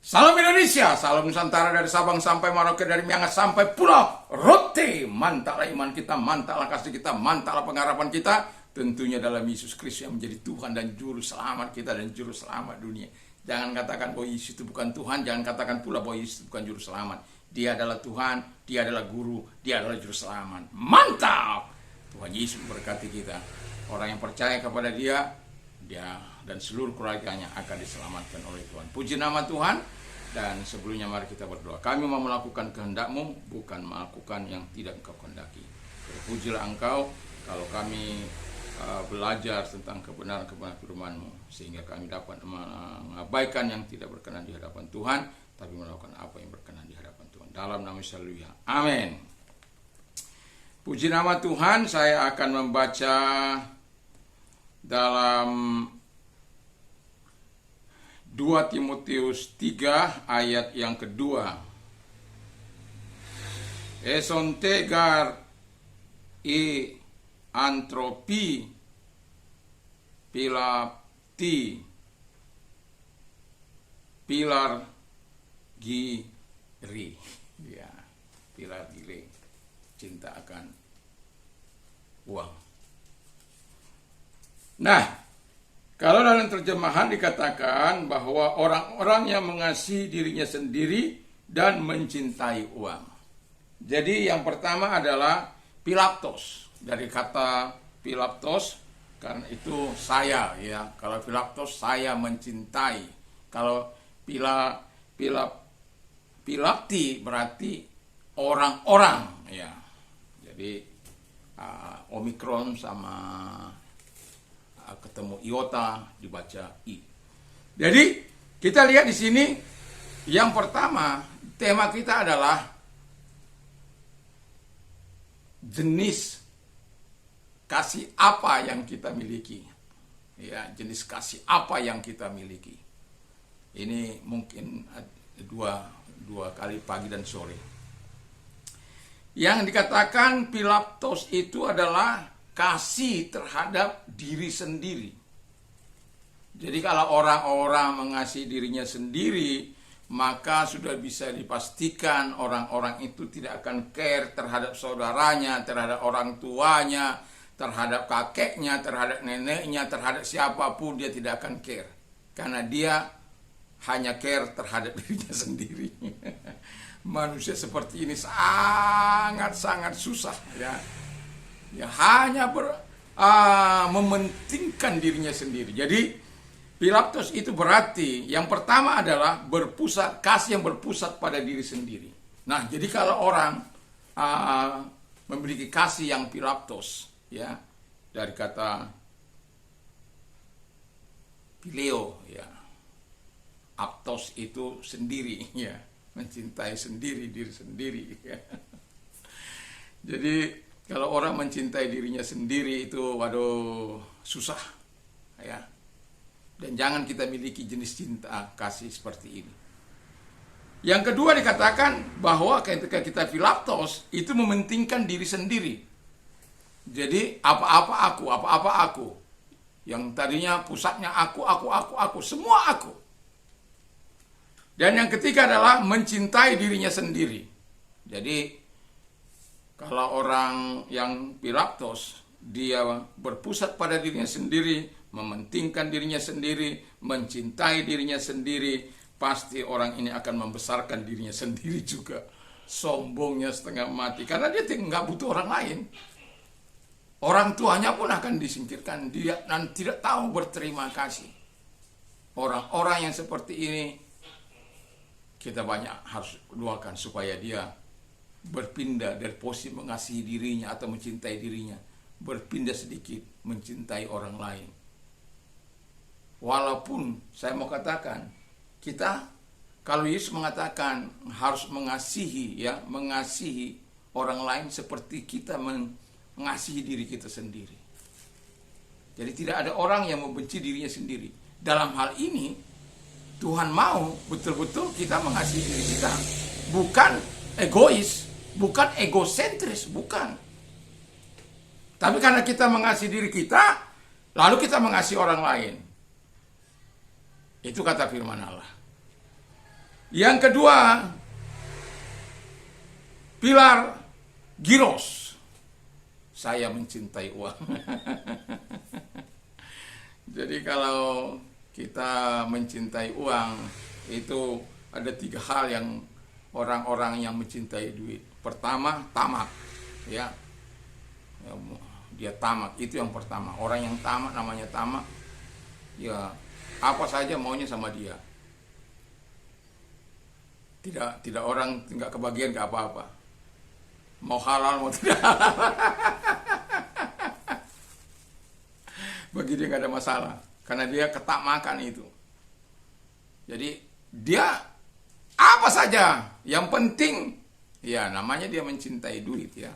Salam Indonesia, salam Nusantara dari Sabang sampai Merauke, dari Miangas sampai Pulau Rote. Mantaplah iman kita, mantaplah kasih kita, mantaplah pengharapan kita. Tentunya dalam Yesus Kristus yang menjadi Tuhan dan Juru Selamat kita dan Juru Selamat dunia. Jangan katakan bahwa Yesus itu bukan Tuhan, jangan katakan pula bahwa Yesus itu bukan Juru Selamat. Dia adalah Tuhan, dia adalah Guru, dia adalah Juru Selamat. Mantap! Tuhan Yesus memberkati kita. Orang yang percaya kepada dia dan seluruh keluarganya akan diselamatkan oleh Tuhan. Puji nama Tuhan. Dan sebelumnya mari kita berdoa. Kami mau melakukan kehendak-Mu, bukan melakukan yang tidak Engkau kehendaki. Terpujilah Engkau kalau kami belajar tentang kebenaran-kebenaran firman-Mu, sehingga kami dapat mengabaikan yang tidak berkenan di hadapan Tuhan, tapi melakukan apa yang berkenan di hadapan Tuhan. Dalam nama Yesus, haleluya. Amin. Puji nama Tuhan. Saya akan membaca dalam 2 Timotius 3 ayat yang kedua. Esontegar antropi pilapti pilar giri. Ya, pilar giri. Cinta akan uang. Nah, kalau dalam terjemahan dikatakan bahwa orang-orang yang mengasihi dirinya sendiri dan mencintai uang. Jadi yang pertama adalah pilaptos. Dari kata pilaptos, karena itu saya, ya. Kalau pilaptos, saya mencintai. Kalau pilapti berarti orang-orang, ya. Jadi Omikron sama ketemu iota dibaca i. Jadi kita lihat di sini yang pertama, tema kita adalah jenis kasih apa yang kita miliki. Ya, jenis kasih apa yang kita miliki. Ini mungkin dua kali pagi dan sore. Yang dikatakan pilaptos itu adalah kasih terhadap diri sendiri. Jadi kalau orang-orang mengasihi dirinya sendiri, maka sudah bisa dipastikan orang-orang itu tidak akan care terhadap saudaranya, terhadap orang tuanya, terhadap kakeknya, terhadap neneknya, terhadap siapapun dia tidak akan care. Karena dia hanya care terhadap dirinya sendiri. Manusia seperti ini sangat-sangat susah, ya. Ya, hanya mementingkan dirinya sendiri. Jadi pilaptos itu berarti yang pertama adalah kasih yang berpusat pada diri sendiri. Nah, jadi kalau orang memiliki kasih yang pilaptos, ya, dari kata pileo, ya, aptos itu sendiri, ya, mencintai sendiri diri sendiri. Ya. Jadi kalau orang mencintai dirinya sendiri itu, waduh, susah, ya. Dan jangan kita miliki jenis cinta kasih seperti ini. Yang kedua dikatakan bahwa ketika kita pilaptos itu mementingkan diri sendiri. Jadi apa-apa aku. Yang tadinya pusatnya aku, semua aku. Dan yang ketiga adalah mencintai dirinya sendiri. Jadi kalau orang yang pilaptos, dia berpusat pada dirinya sendiri, mementingkan dirinya sendiri, mencintai dirinya sendiri, pasti orang ini akan membesarkan dirinya sendiri juga. Sombongnya setengah mati, karena dia nggak butuh orang lain. Orang tuanya pun akan disingkirkan, dia dan tidak tahu berterima kasih. Orang-orang yang seperti ini, kita banyak harus doakan supaya dia berpindah dari posisi mengasihi dirinya atau mencintai dirinya, berpindah sedikit mencintai orang lain. Walaupun saya mau katakan, kita kalau Yesus mengatakan harus mengasihi, ya, mengasihi orang lain seperti kita mengasihi diri kita sendiri. Jadi tidak ada orang yang membenci dirinya sendiri. Dalam hal ini Tuhan mau betul-betul kita mengasihi diri kita, bukan egois, bukan egosentris, bukan. Tapi karena kita mengasihi diri kita, lalu kita mengasihi orang lain. Itu kata firman Allah. Yang kedua, pilar giros. Saya mencintai uang. Jadi kalau kita mencintai uang, itu ada 3 hal yang orang-orang yang mencintai duit. Pertama, tamak. Ya, dia tamak, itu yang pertama. Orang yang tamak, namanya tamak, ya apa saja maunya sama dia. Tidak orang nggak kebagian nggak apa-apa. Mau halal mau tidak halal, bagi dia nggak ada masalah. Karena dia ketamakan itu. Jadi dia apa saja, yang penting ya namanya dia mencintai duit ya.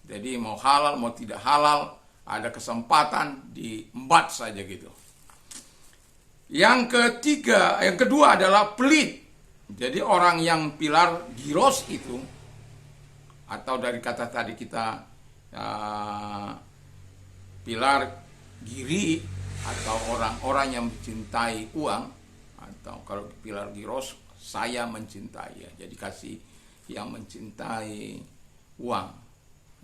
Jadi mau halal mau tidak halal, ada kesempatan diembat saja gitu. Yang kedua adalah pelit. Jadi orang yang pilar giros itu, atau dari kata tadi kita pilar giri, atau orang-orang yang mencintai uang, atau kalau pilar giros saya mencintai ya. Jadi kasih yang mencintai uang.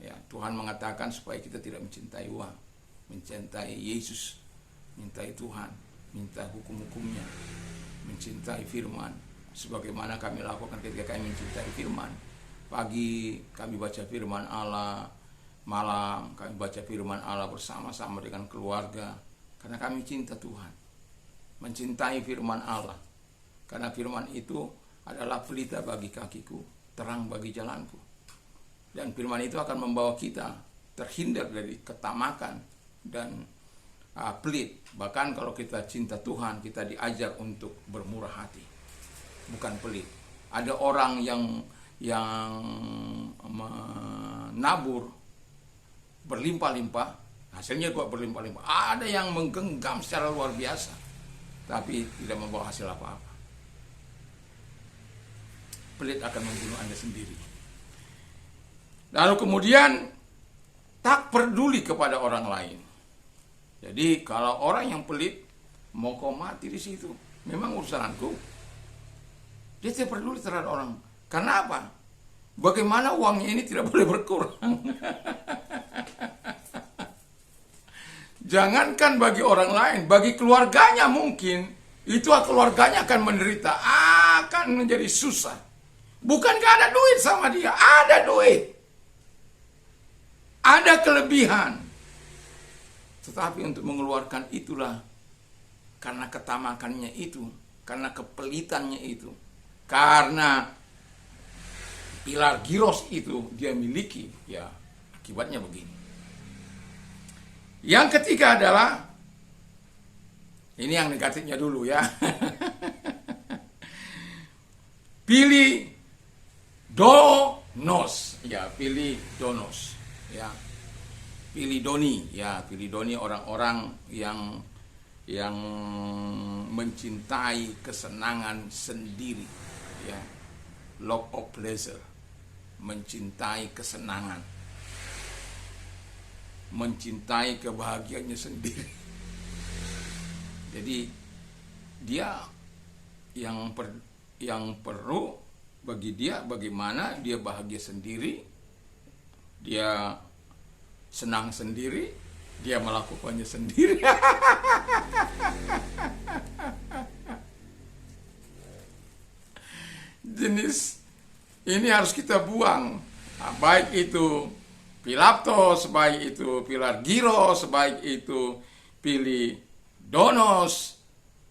Ya, Tuhan mengatakan supaya kita tidak mencintai uang, mencintai Yesus, mencintai Tuhan, minta hukum-hukumnya, mencintai firman. Sebagaimana kami lakukan ketika kami mencintai firman. Pagi kami baca firman Allah, malam kami baca firman Allah bersama-sama dengan keluarga. Karena kami cinta Tuhan, mencintai firman Allah. Karena firman itu adalah pelita bagi kakiku, terang bagi jalanku. Dan firman itu akan membawa kita terhindar dari ketamakan dan pelit. Bahkan kalau kita cinta Tuhan, kita diajar untuk bermurah hati, bukan pelit. Ada orang yang menabur berlimpah-limpah, hasilnya juga berlimpah-limpah. Ada yang menggenggam secara luar biasa, tapi tidak membawa hasil apa-apa. Pelit akan membunuh Anda sendiri. Lalu kemudian tak peduli kepada orang lain. Jadi kalau orang yang pelit, mau kau mati di situ, memang urusanku. Dia tidak peduli terhadap orang. Karena apa? Bagaimana uangnya ini tidak boleh berkurang. Jangankan bagi orang lain, bagi keluarganya mungkin, itu keluarganya akan menderita, akan menjadi susah. Bukankah ada duit sama dia? Ada duit. Ada kelebihan. Tetapi untuk mengeluarkan itulah, karena ketamakannya itu, karena kepelitannya itu, karena pilar giros itu dia miliki, ya akibatnya begini. Yang ketiga adalah, ini yang negatifnya dulu ya. Pilih donos, ya pilih donos, ya pilih doni, ya pilih doni, orang-orang yang mencintai kesenangan sendiri, ya love of pleasure, mencintai kesenangan, mencintai kebahagiaannya sendiri. Jadi dia yang perlu bagi dia bagaimana dia bahagia sendiri, dia senang sendiri, dia melakukannya sendiri. Jenis ini harus kita buang. Nah, baik itu pilaptos, baik itu pilar giros, baik itu pilih donos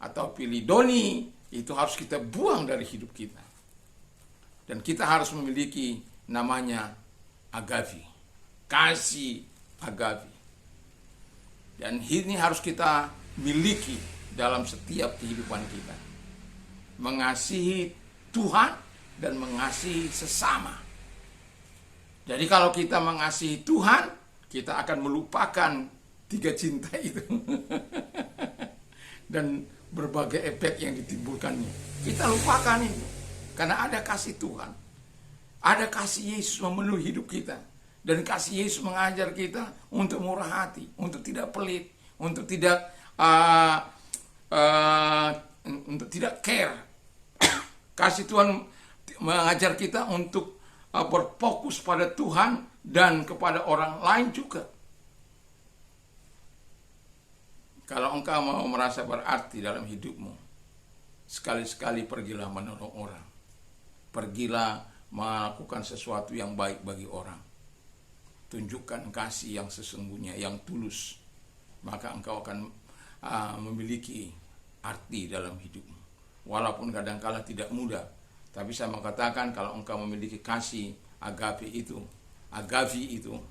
atau pilih doni, itu harus kita buang dari hidup kita. Dan kita harus memiliki namanya agape, kasih agape. Dan ini harus kita miliki dalam setiap kehidupan kita. Mengasihi Tuhan dan mengasihi sesama. Jadi kalau kita mengasihi Tuhan, kita akan melupakan 3 cinta itu. Dan berbagai efek yang ditimbulkannya. Kita lupakan itu. Karena ada kasih Tuhan. Ada kasih Yesus memenuhi hidup kita. Dan kasih Yesus mengajar kita untuk murah hati, untuk tidak pelit, untuk tidak care Kasih Tuhan mengajar kita untuk berfokus pada Tuhan dan kepada orang lain juga. Kalau engkau mau merasa berarti dalam hidupmu, sekali-sekali pergilah menolong orang. Pergilah melakukan sesuatu yang baik bagi orang. Tunjukkan kasih yang sesungguhnya, yang tulus. Maka engkau akan memiliki arti dalam hidupmu. Walaupun kadang-kala tidak mudah. Tapi saya mau katakan, kalau engkau memiliki kasih agape itu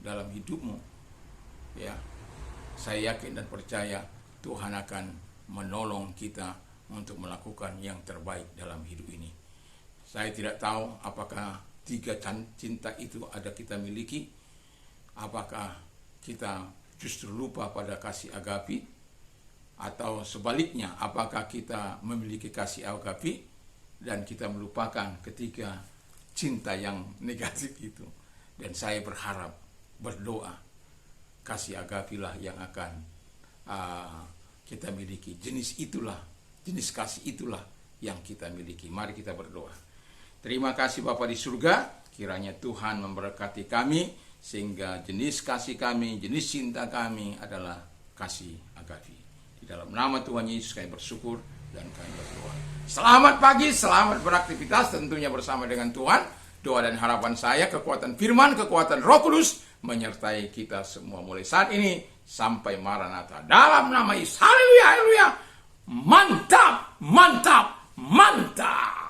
dalam hidupmu, ya, saya yakin dan percaya Tuhan akan menolong kita untuk melakukan yang terbaik dalam hidup ini. Saya tidak tahu apakah 3 cinta itu ada kita miliki. Apakah kita justru lupa pada kasih agape, atau sebaliknya, apakah kita memiliki kasih agape dan kita melupakan ketika cinta yang negatif itu. Dan saya berharap, berdoa, kasih agape lah yang akan kita miliki. Jenis kasih itulah yang kita miliki. Mari kita berdoa. Terima kasih Bapa di surga, kiranya Tuhan memberkati kami, sehingga jenis kasih kami, jenis cinta kami adalah kasih agape. Di dalam nama Tuhan Yesus kami bersyukur dan kami berdoa. Selamat pagi, selamat beraktivitas tentunya bersama dengan Tuhan. Doa dan harapan saya, kekuatan firman, kekuatan Roh Kudus menyertai kita semua mulai saat ini sampai Maranatha. Dalam nama Yesus, haleluya, haleluya. Mantap, mantap, mantap.